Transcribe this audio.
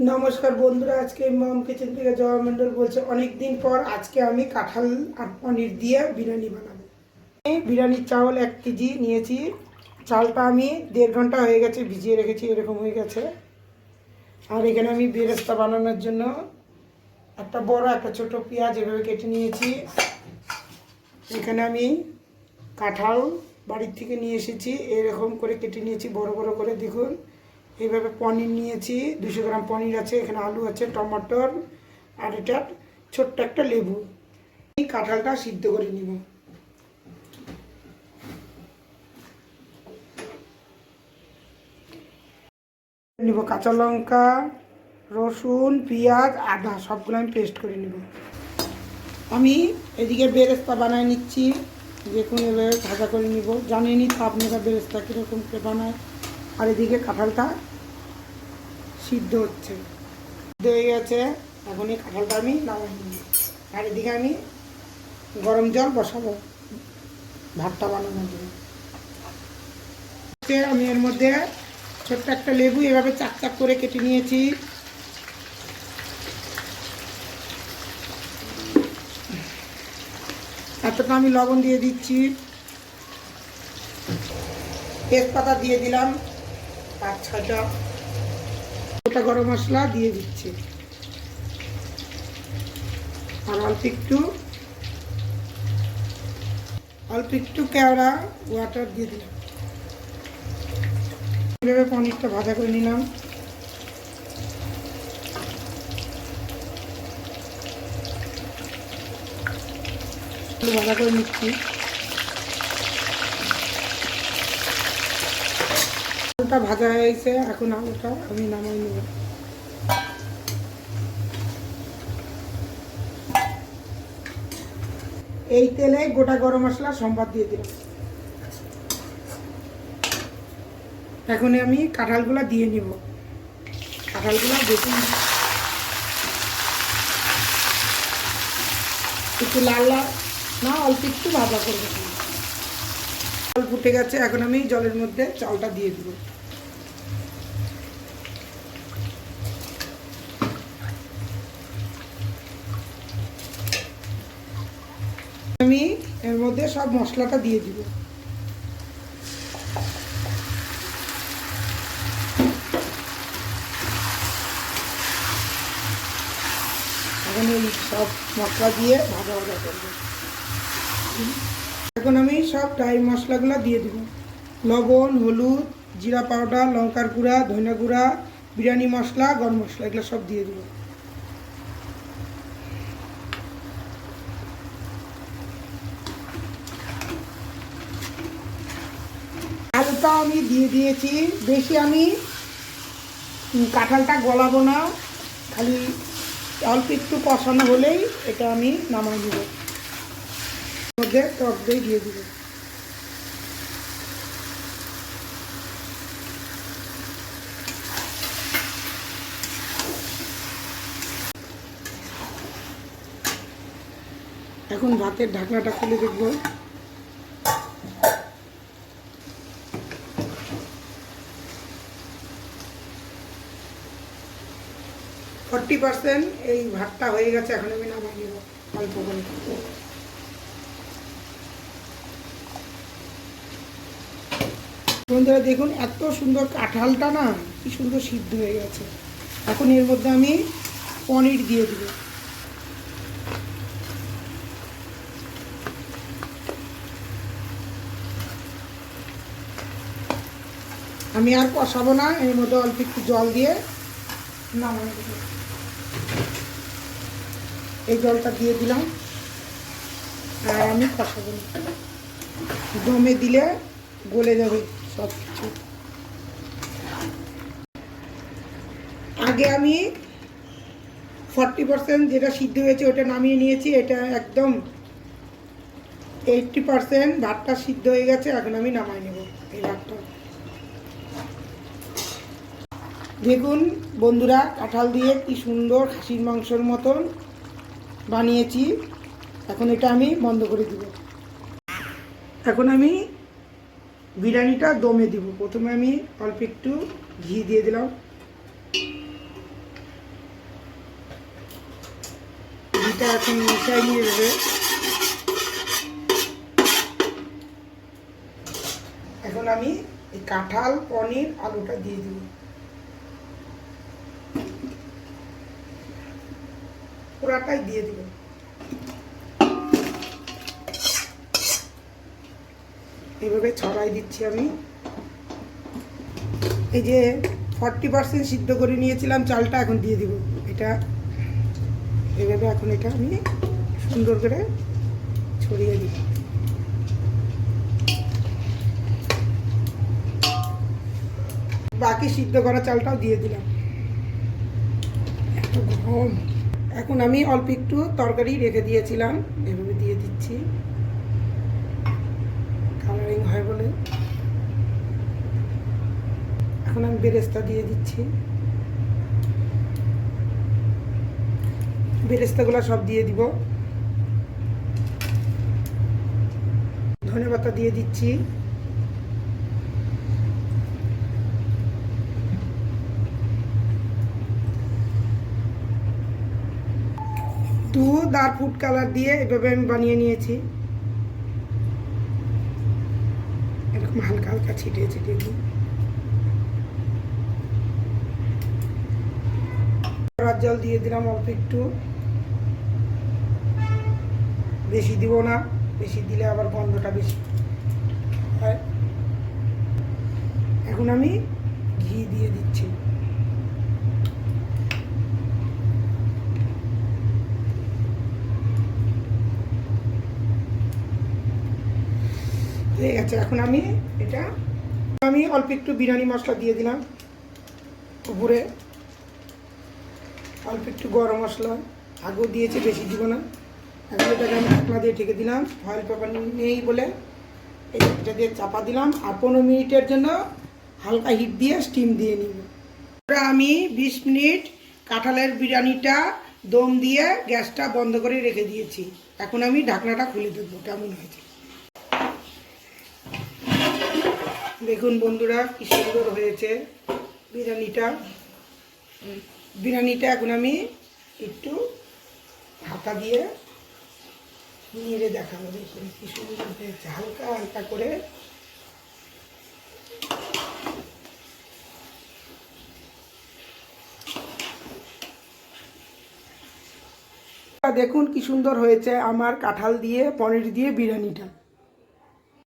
নমস্কার বন্ধুরা, আজকে মম কিচেন থেকে জয়া মণ্ডল বলছে। অনেক দিন পর আজকে আমি কাঁঠাল আর পনির দিয়ে বিরিয়ানি বানাবো। আমি বিরিয়ানির চাউল 1 কেজি নিয়েছি। চালটা আমি 1.5 ঘন্টা হয়ে গেছে ভিজিয়ে রেখেছি, এরকম হয়ে গেছে। আর এখানে আমি বেরেস্তা বানানোর জন্য একটা বড় একটা ছোট পেঁয়াজ এভাবে কেটে নিয়েছি। এখানে আমি কাঁঠাল বাড়ির থেকে নিয়ে এসেছি, এরকম করে কেটে নিয়েছি বড় বড় করে। দেখুন, এইভাবে পনির নিয়েছি, 200 গ্রাম পনির আছে, এখানে আলু আছে, টমাটোর, আর এটা ছোট্ট একটা লেবু। এই কাঁঠালটা সিদ্ধ করে নিব কাঁচা লঙ্কা, রসুন, পেঁয়াজ, আদা সবগুলো আমি পেস্ট করে নিব। আমি এদিকে বেরেস্তা বানায় নিচ্ছি, দেখুন এভাবে ভাজা করে নিব। জানেনই তো আপনারা বেরেস্তা কীরকম করে বানায়। আর এদিকে কাঁঠালটা সিদ্ধ হচ্ছে, সিদ্ধ হয়ে গেছে। এখন এই কাঁঠালটা আমি নামাই নিই। আর এদিকে আমি গরম জল বসাবো ভাতটা বানানোর জন্য। আমি এর মধ্যে ছোট্ট একটা লেবু এভাবে চাক চাক করে কেটে নিয়েছি। এতটা আমি লবণ দিয়ে দিচ্ছি, তেজপাতা দিয়ে দিলাম 5-6টা, গোটা গরম মশলা দিয়ে দিচ্ছি, আর অল্প একটু কেওড়া ওয়াটার দিয়ে দিলাম। এভাবে পনিরটা ভাজা করে নিলাম। ভাজা করে নিচ্ছি। আলুটা ভাজা হয়ে গেছে, এখন আলুটা আমি নামাই নেব। এই তেলে গোটা গরম মশলা সম্বাদ দিয়ে দিলাম। এখন আমি কাঁঠালগুলো দিয়ে নিব। কাঁঠালগুলো বেশি একটু লাল লাল না, অল্প একটু ভাজা করবো। জল ফুটে গেছে, এখন আমি জলের মধ্যে চালটা দিয়ে দিব। আমি এর মধ্যে সব মশলাটা দিয়ে দিব। এখন এই সব মশলা দিয়ে ভাজা ভাজা করব। এখন আমি সব ড্রাই মশলাগুলো দিয়ে দিব। লবণ, হলুদ, জিরা পাউডার, লঙ্কার গুঁড়া, ধনে গুঁড়া, বিরিয়ানি মশলা, গরম মশলা, এগুলো সব দিয়ে দিব। আলুটা আমি দিয়ে দিয়েছি। বেশি আমি কাঁঠালটা গলাবো না, খালি অল্প একটু কষানো হলেই এটা আমি নামাই দেব। মধ্যে টক দই দিয়ে দিব। এখন ভাতের ঢাকনাটা খুলে দেখব। ফর্টি 40% এই ভাতটা হয়ে গেছে, এখন আমি নামাই নেব অল্প করে। বন্ধুরা দেখুন, এত সুন্দর কাঁঠালটা না, কি সুন্দর সিদ্ধ হয়ে গেছে। এখন এর মধ্যে আমি পনির দিয়ে দিব। আমি আর কষাবো না, এর মধ্যে অল্প একটু জল দিয়ে নামাই দেব। এই জলটা দিয়ে দিলাম, আর আমি কষাবো না, দমে দিলে গলে যাবে সব কিছু। আগে আমি 40% যেটা সিদ্ধ হয়েছে ওটা নামিয়ে নিয়েছি। এটা একদম 80% ভাতটা সিদ্ধ হয়ে গেছে, এখন আমি নামাই নেব এই ভাতটা। দেখুন বন্ধুরা, কাঁঠাল দিয়ে কি সুন্দর খাসির মাংসের মতন বানিয়েছি। এখন এটা আমি বন্ধ করে দিব। এখন আমি বিরিয়ানিটা দমে দিব। প্রথমে আমি অল্প একটু ঘি দিয়ে দিলাম, এটা এখন মিশাই নিয়ে দেবে। এখন আমি এই কাঁঠাল, পনির, আলুটা দিয়ে দেব। পুরাটাই দিয়ে দেব। এইভাবে ছড়াই দিচ্ছি আমি। এই যে 40% সিদ্ধ করে নিয়েছিলাম চালটা, এখন দিয়ে দিব। এটা এইভাবে এখন এটা আমি সুন্দর করে ছড়িয়ে দিব। বাকি সিদ্ধ করা চালটাও দিয়ে দিলাম। এত গরম। এখন আমি অল্প একটু তরকারি রেখে দিয়েছিলাম, এভাবে দিয়ে দিচ্ছি, কালারিং হয় বলে। এখন আমি বেরেস্তা দিয়ে দিচ্ছি। বেরেস্তাগুলো সব দিয়ে দিব। ধনেপাতা দিয়ে দিচ্ছি। দুধ আর ফুড কালার দিয়ে এভাবে আমি বানিয়ে নিয়েছি। এরকম হালকা হালকা ছিটিয়ে ছিটিয়ে দিই। জল দিয়ে দিলাম অল্প একটু, বেশি দিব না, বেশি দিলে আবার গন্ধটা বেশি হয়। এখন আমি ঘি দিয়ে দিচ্ছি। ঠিক আছে, এখন আমি এটা অল্প একটু বিরিয়ানি মশলা দিয়ে দিলাম উপরে, অল্প একটু গরম মশলা আগেও দিয়েছি, বেশি দিব না। এখন এটাকে আমি ঢাকনা দিয়ে ঢেকে দিলাম, ফয়েল পেপার নেই বলে এটা দিয়ে চাপা দিলাম। আর 15 মিনিটের জন্য হালকা হিট দিয়ে স্টিম দিয়ে নিব। আমি 20 মিনিট কাঁঠালের বিরিয়ানিটা দম দিয়ে গ্যাসটা বন্ধ করে রেখে দিয়েছি। এখন আমি ঢাকনাটা খুলে দেবো কেমন হয়েছে। দেখুন বন্ধুরা কি সুন্দর হয়েছে বিরিয়ানিটা। এখন আমি একটু ঢাকা দিয়ে নেড়ে দেখাবো। দেখুন কি সুন্দর হয়েছে, হালকা হালকা করে। দেখুন কি সুন্দর হয়েছে আমার কাঁঠাল দিয়ে পনির দিয়ে বিরিয়ানিটা।